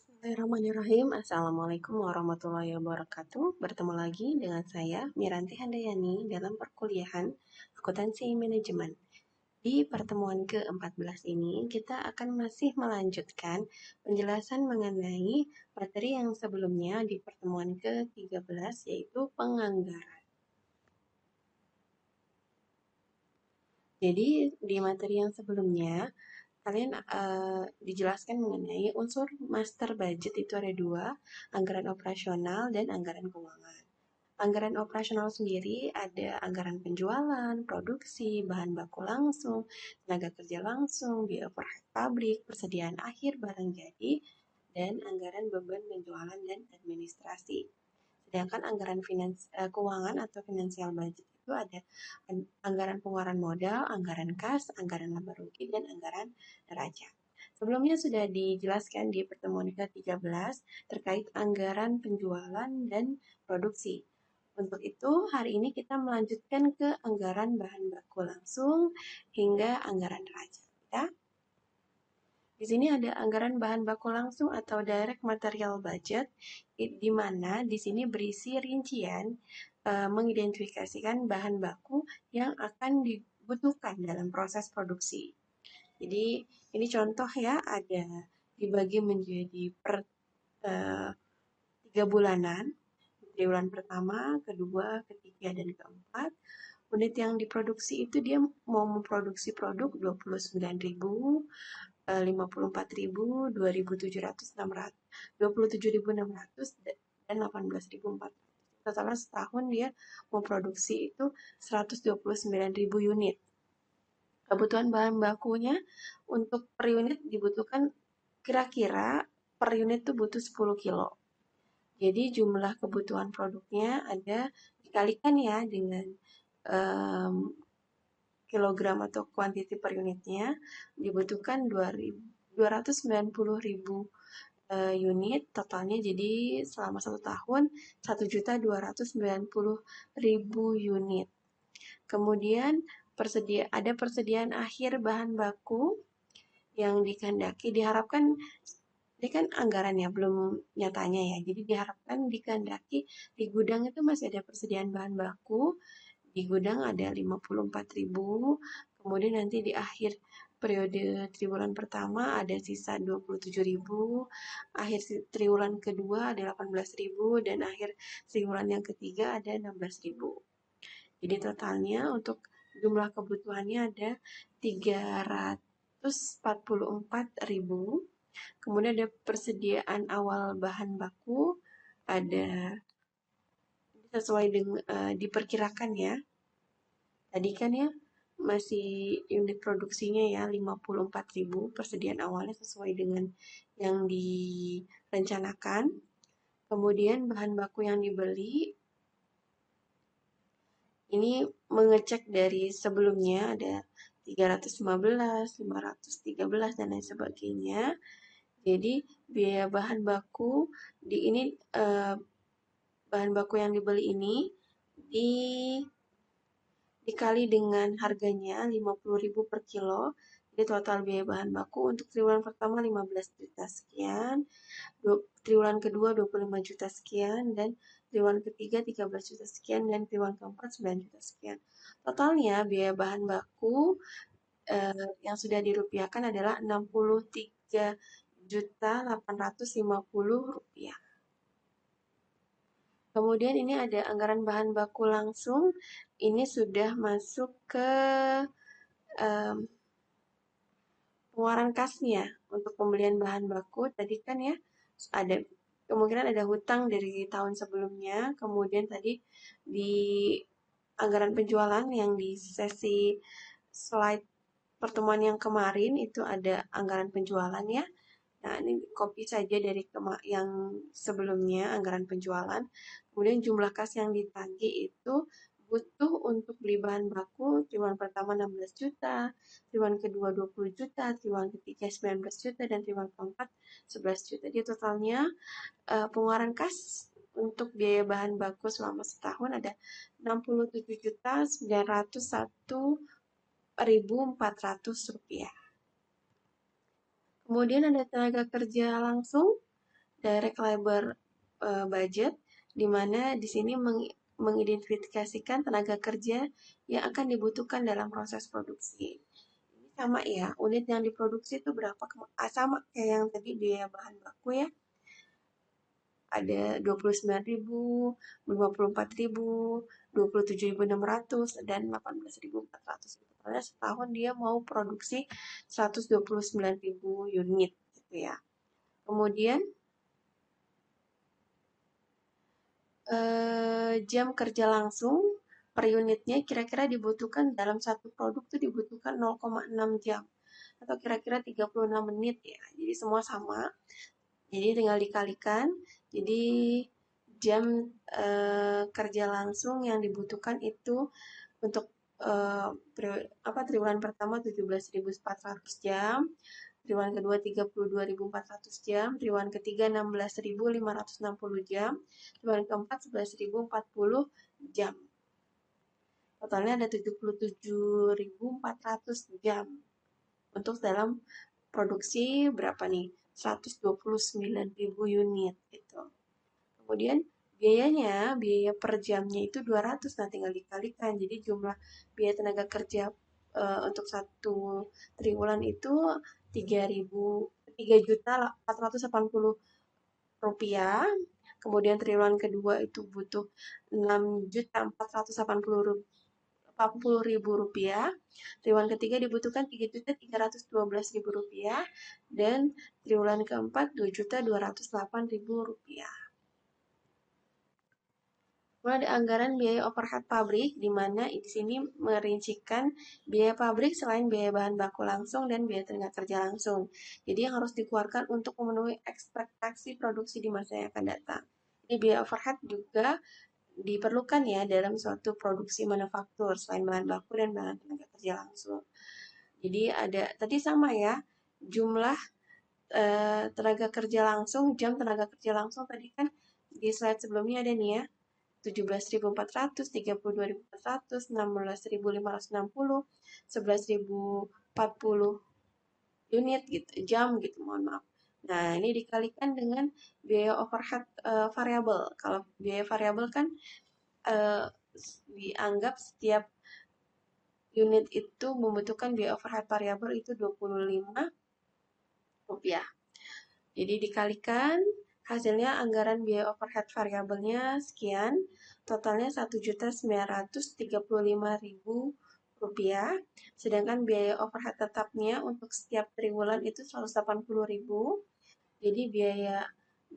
Bismillahirrahmanirrahim. Assalamualaikum warahmatullahi wabarakatuh. Bertemu lagi dengan saya, Miranti Handayani, dalam perkuliahan Akuntansi Manajemen. Di pertemuan ke-14 ini, kita akan masih melanjutkan penjelasan mengenai materi yang sebelumnya di pertemuan ke-13, yaitu penganggaran. Jadi, di materi yang sebelumnya, kalian dijelaskan mengenai unsur master budget itu ada dua, anggaran operasional dan anggaran keuangan. Anggaran operasional sendiri ada anggaran penjualan, produksi, bahan baku langsung, tenaga kerja langsung, biaya overhead pabrik, persediaan akhir barang jadi, dan anggaran beban penjualan dan administrasi. Sedangkan anggaran keuangan atau financial budget itu ada anggaran pengeluaran modal, anggaran kas, anggaran laba rugi, dan anggaran neraca. Sebelumnya sudah dijelaskan di pertemuan ke-13 terkait anggaran penjualan dan produksi. Untuk itu, hari ini kita melanjutkan ke anggaran bahan baku langsung hingga anggaran neraca. Di sini ada anggaran bahan baku langsung atau direct material budget, di mana di sini berisi rincian mengidentifikasikan bahan baku yang akan dibutuhkan dalam proses produksi. Jadi ini contoh ya, ada dibagi menjadi per 3 bulanan, triwulan pertama, kedua, ketiga, dan keempat. Unit yang diproduksi itu dia mau memproduksi produk 29.000, 54.000, 2.700, 27.600, dan 18.400. Totalnya setahun dia memproduksi itu 129.000 unit. Kebutuhan bahan bakunya untuk per unit dibutuhkan kira-kira per unit itu butuh 10 kilo. Jadi jumlah kebutuhan produknya ada dikalikan ya dengan kilogram atau kuantiti per unitnya, dibutuhkan 290.000 unit totalnya, jadi selama 1 tahun 1.290.000 unit. Kemudian ada persediaan akhir bahan baku yang dikehendaki, diharapkan ini kan anggarannya belum nyatanya ya, jadi diharapkan dikehendaki di gudang itu masih ada persediaan bahan baku. Di gudang ada 54.000, kemudian nanti di akhir periode triwulan pertama ada sisa 27.000, akhir triwulan kedua ada 18.000, dan akhir triwulan yang ketiga ada 16.000. Jadi totalnya untuk jumlah kebutuhannya ada 344.000. Kemudian ada persediaan awal bahan baku, ada sesuai dengan diperkirakan ya. Tadi kan ya masih unit produksinya ya 54.000, persediaan awalnya sesuai dengan yang direncanakan. Kemudian bahan baku yang dibeli ini mengecek dari sebelumnya ada 315, 513, dan lain sebagainya. Jadi biaya bahan baku bahan baku yang dibeli ini dikali dengan harganya 50.000 per kilo. Jadi total biaya bahan baku untuk triwulan pertama 15 juta sekian, triwulan kedua 25 juta sekian, dan triwulan ketiga 13 juta sekian, dan triwulan keempat 9 juta sekian. Totalnya biaya bahan baku yang sudah dirupiahkan adalah 63.850 rupiah. Kemudian ini ada anggaran bahan baku langsung, ini sudah masuk ke pengeluaran kasnya untuk pembelian bahan baku. Tadi kan ya ada kemungkinan ada hutang dari tahun sebelumnya, kemudian tadi di anggaran penjualan yang di sesi slide pertemuan yang kemarin itu ada anggaran penjualan ya. Nah, ini copy saja dari yang sebelumnya, anggaran penjualan. Kemudian jumlah kas yang ditagih itu butuh untuk beli bahan baku, triwulan pertama 16 juta, triwulan kedua 20 juta, triwulan ketiga 19 juta, dan triwulan keempat 11 juta. Jadi totalnya pengeluaran kas untuk biaya bahan baku selama setahun ada 67.901.400 rupiah. Kemudian ada tenaga kerja langsung, direct labor budget, di mana di sini mengidentifikasikan tenaga kerja yang akan dibutuhkan dalam proses produksi. Ini sama ya, unit yang diproduksi itu berapa, sama kayak yang tadi biaya bahan baku ya, ada 29.000, 54.000, 27.600, dan 18.400. Karena setahun dia mau produksi 129.000 unit gitu ya. Kemudian jam kerja langsung per unitnya kira-kira dibutuhkan dalam satu produk tuh dibutuhkan 0,6 jam atau kira-kira 36 menit ya. Jadi semua sama. Jadi tinggal dikalikan. Jadi jam kerja langsung yang dibutuhkan itu untuk triwulan pertama 17.400 jam, triwulan kedua 32.400 jam, triwulan ketiga 16.560 jam, triwulan keempat 11.040 jam. Totalnya ada 77.400 jam untuk dalam produksi berapa nih? 129.000 unit gitu. Kemudian biaya per jamnya itu 200, nah tinggal dikalikan. Jadi jumlah biaya tenaga kerja untuk satu triwulan itu 3.480 rupiah. Kemudian triwulan kedua itu butuh 6.480.000 rupiah. Triwulan ketiga dibutuhkan 3.312.000 rupiah. Dan triwulan keempat 2.208.000 rupiah. Mulai ada anggaran biaya overhead pabrik, di mana di sini merincikan biaya pabrik selain biaya bahan baku langsung dan biaya tenaga kerja langsung. Jadi yang harus dikeluarkan untuk memenuhi ekspektasi produksi di masa yang akan datang. Jadi biaya overhead juga diperlukan ya dalam suatu produksi manufaktur selain bahan baku dan bahan tenaga kerja langsung. Jadi ada tadi sama ya, jumlah tenaga kerja langsung, jam tenaga kerja langsung tadi kan di slide sebelumnya ada nih ya. 17.400, 32.400, 16.560, 11.040 unit gitu, jam gitu, mohon maaf. Nah, ini dikalikan dengan biaya overhead variabel. Kalau biaya variabel kan dianggap setiap unit itu membutuhkan biaya overhead variabel itu 25 rupiah. Jadi dikalikan hasilnya anggaran biaya overhead variabelnya sekian, totalnya 1.935.000 rupiah, sedangkan biaya overhead tetapnya untuk setiap triwulan itu 180.000. Jadi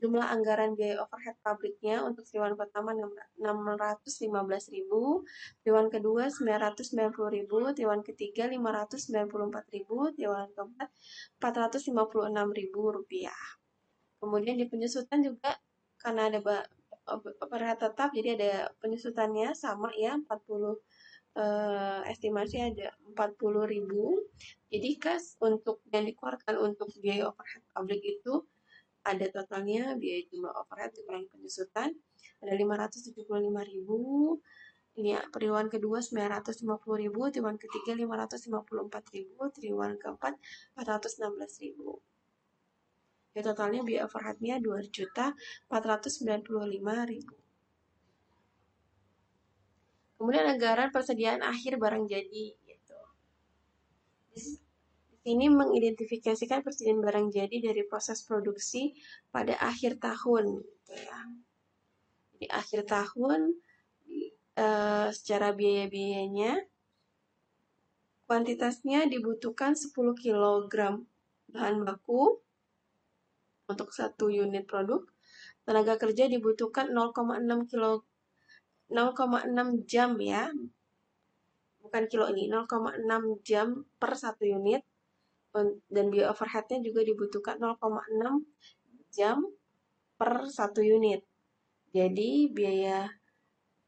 jumlah anggaran biaya overhead pabriknya untuk triwulan pertama 615.000, triwulan kedua 990.000, triwulan ketiga 594.000, triwulan keempat 456.000 rupiah. Kemudian di penyusutan juga karena ada overhead tetap, jadi ada penyusutannya sama ya, 40 estimasi ada 40.000. Jadi kas untuk yang dikeluarkan untuk biaya overhead pabrik itu ada totalnya biaya jumlah overhead dikurangi penyusutan ada 575.000. Ini ya, triwulan kedua 950.000, triwulan ketiga 554.000, triwulan keempat 416.000. Ya, totalnya biaya overheadnya 2.495.000. Kemudian anggaran persediaan akhir barang jadi gitu. Di sini mengidentifikasikan persediaan barang jadi dari proses produksi pada akhir tahun gitu ya. Di akhir tahun secara biaya-biayanya kuantitasnya dibutuhkan 10 kg bahan baku untuk satu unit produk. Tenaga kerja dibutuhkan 0,6 jam ya. Bukan kilo ini, 0,6 jam per satu unit. Dan biaya overheadnya juga dibutuhkan 0,6 jam per satu unit. Jadi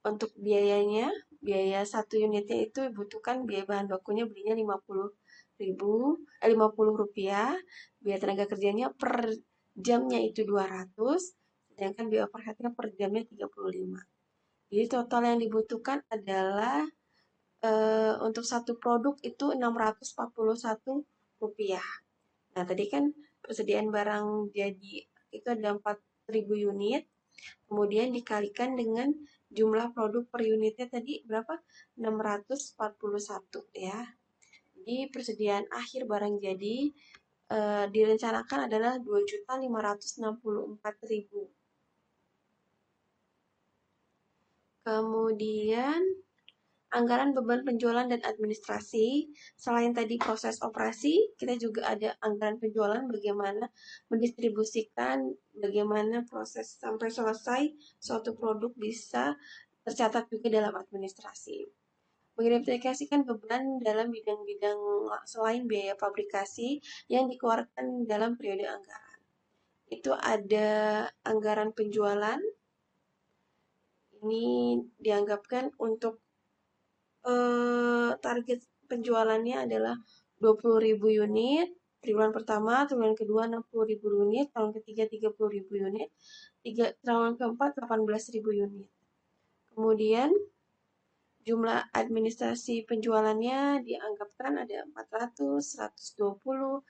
untuk biayanya, biaya satu unitnya itu dibutuhkan biaya bahan bakunya belinya 50 rupiah, biaya tenaga kerjanya per jamnya itu 200, sedangkan biaya overheadnya per jamnya 35. Jadi total yang dibutuhkan adalah untuk satu produk itu 641 rupiah. Nah, tadi kan persediaan barang jadi itu ada 4.000 unit, kemudian dikalikan dengan jumlah produk per unitnya tadi berapa? 641 ya. Jadi persediaan akhir barang jadi direncanakan adalah 2.564.000. Kemudian anggaran beban penjualan dan administrasi. Selain tadi proses operasi, kita juga ada anggaran penjualan bagaimana mendistribusikan, bagaimana proses sampai selesai suatu produk bisa tercatat juga dalam administrasi. Mengidentifikasikan beban dalam bidang-bidang selain biaya fabrikasi yang dikeluarkan dalam periode anggaran. Itu ada anggaran penjualan, ini dianggapkan untuk target penjualannya adalah 20.000 unit, triwulan pertama, triwulan kedua 60.000 unit, tahun ketiga 30.000 unit, triwulan keempat 18.000 unit. Kemudian jumlah administrasi penjualannya dianggapkan ada 400, 120,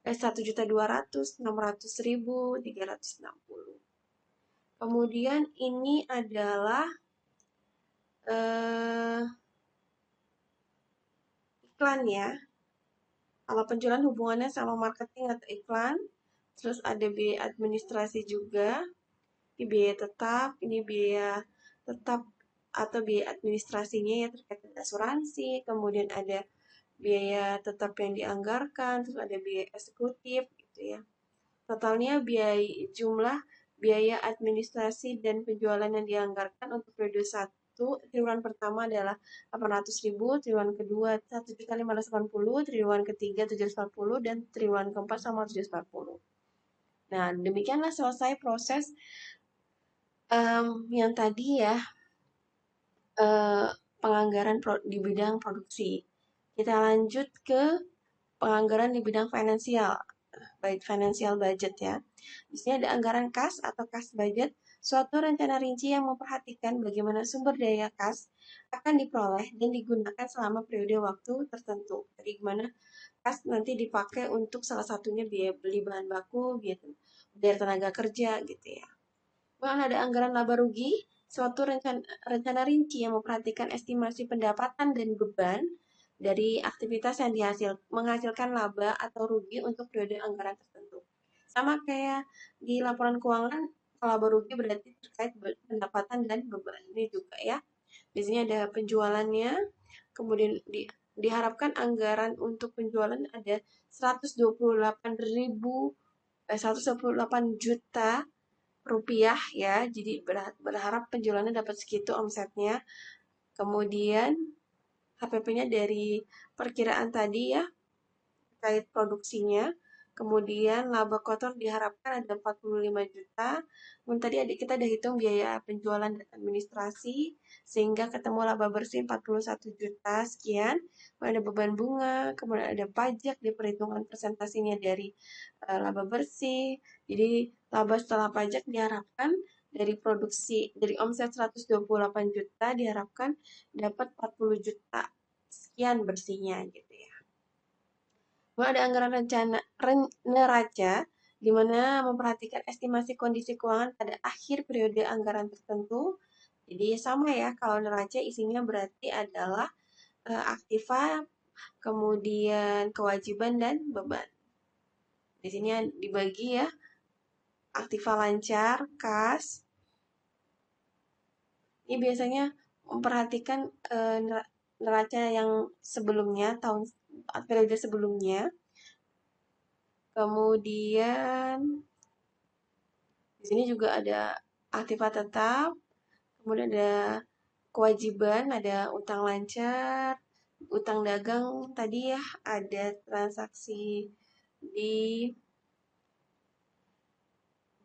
1.200.000, 600.000, 360. Kemudian ini adalah iklan ya. Kalau penjualan hubungannya sama marketing atau iklan, terus ada biaya administrasi juga, ini biaya tetap, ini biaya tetap atau biaya administrasinya ya terkait dengan asuransi, kemudian ada biaya tetap yang dianggarkan, terus ada biaya eksekutif gitu ya. Totalnya jumlah biaya administrasi dan penjualan yang dianggarkan untuk periode 1 triwulan pertama adalah 800.000, triwulan kedua 1.580, triwulan ketiga 740, dan triwulan keempat sama 740. Nah, demikianlah selesai proses yang tadi ya, penganggaran di bidang produksi. Kita lanjut ke penganggaran di bidang finansial, baik financial budget ya. Di sini ada anggaran kas atau kas budget, suatu rencana rinci yang memperhatikan bagaimana sumber daya kas akan diperoleh dan digunakan selama periode waktu tertentu. Jadi gimana kas nanti dipakai untuk salah satunya biaya beli bahan baku, biaya tenaga kerja gitu ya. Kemudian ada anggaran laba rugi, suatu rencana rinci yang memperhatikan estimasi pendapatan dan beban dari aktivitas yang menghasilkan laba atau rugi untuk periode anggaran tertentu. Sama kayak di laporan keuangan, laba rugi berarti terkait pendapatan dan beban. Ini juga ya. Di sini ada penjualannya, kemudian diharapkan anggaran untuk penjualan ada 128 juta rupiah ya. Jadi berharap penjualannya dapat segitu omsetnya. Kemudian HPP-nya dari perkiraan tadi ya, terkait produksinya. Kemudian laba kotor diharapkan ada 45 juta. Kemudian tadi kita udah hitung biaya penjualan dan administrasi, sehingga ketemu laba bersih 41 juta sekian. Kemudian ada beban bunga, kemudian ada pajak di perhitungan presentasinya dari laba bersih. Jadi laba setelah pajak diharapkan dari produksi, dari omset 128 juta diharapkan dapat 40 juta sekian bersihnya gitu ya. Kemudian ada anggaran neraca, di mana memperhatikan estimasi kondisi keuangan pada akhir periode anggaran tertentu. Jadi sama ya, kalau neraca isinya berarti adalah aktiva, kemudian kewajiban dan beban. Di sini dibagi ya, aktiva lancar, kas. Ini biasanya memperhatikan neraca yang sebelumnya, periode sebelumnya. Kemudian di sini juga ada aktiva tetap, kemudian ada kewajiban, ada utang lancar, utang dagang tadi ya, ada transaksi di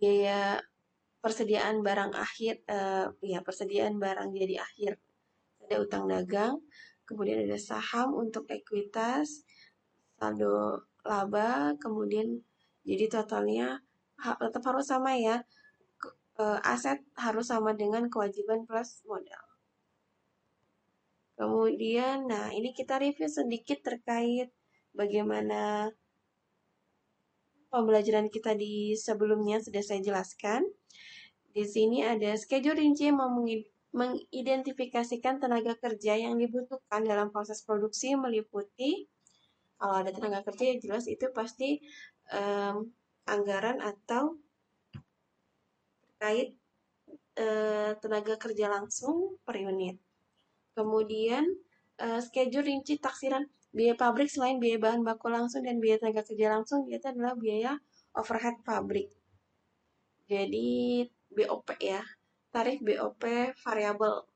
biaya persediaan barang akhir, persediaan barang jadi akhir. Ada utang dagang, kemudian ada saham untuk ekuitas, saldo laba, kemudian jadi totalnya tetap harus sama ya, aset harus sama dengan kewajiban plus modal. Kemudian, nah ini kita review sedikit terkait bagaimana pembelajaran kita di sebelumnya sudah saya jelaskan. Di sini ada schedule rinci yang mengidentifikasikan tenaga kerja yang dibutuhkan dalam proses produksi meliputi, kalau ada tenaga kerja ya jelas itu pasti em, anggaran atau terkait tenaga kerja langsung per unit. Kemudian schedule rinci taksiran biaya pabrik selain biaya bahan baku langsung dan biaya tenaga kerja langsung, itu adalah biaya overhead pabrik. Jadi BOP ya, tarif BOP variabel.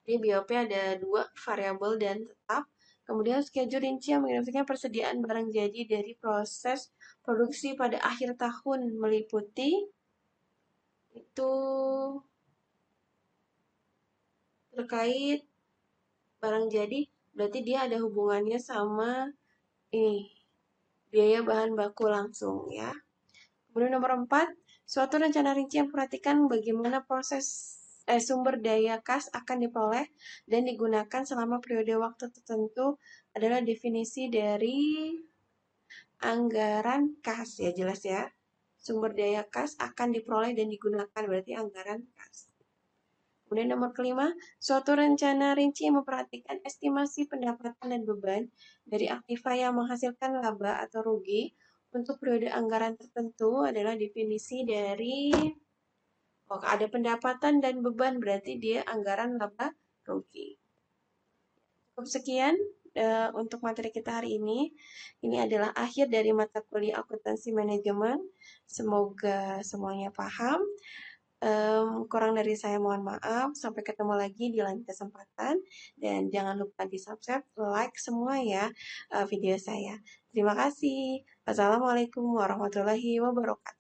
Jadi BOP ada dua, variabel dan tetap. Kemudian schedule rinci yang menginformasikan persediaan barang jadi dari proses produksi pada akhir tahun meliputi itu terkait barang jadi, berarti dia ada hubungannya sama ini biaya bahan baku langsung ya. Kemudian nomor 4, suatu rencana rinci yang memperhatikan bagaimana proses sumber daya kas akan diperoleh dan digunakan selama periode waktu tertentu adalah definisi dari anggaran kas ya, jelas ya. Sumber daya kas akan diperoleh dan digunakan berarti anggaran kas. Kemudian nomor kelima, suatu rencana rinci yang memperhatikan estimasi pendapatan dan beban dari aktiva yang menghasilkan laba atau rugi untuk periode anggaran tertentu adalah definisi dari ada pendapatan dan beban berarti dia anggaran laba rugi. Cukup sekian untuk materi kita hari ini. Ini adalah akhir dari mata kuliah akuntansi manajemen. Semoga semuanya paham. Kurang dari saya mohon maaf. Sampai ketemu lagi di lain kesempatan. Dan jangan lupa di subscribe, like semua ya video saya. Terima kasih. Wassalamualaikum warahmatullahi wabarakatuh.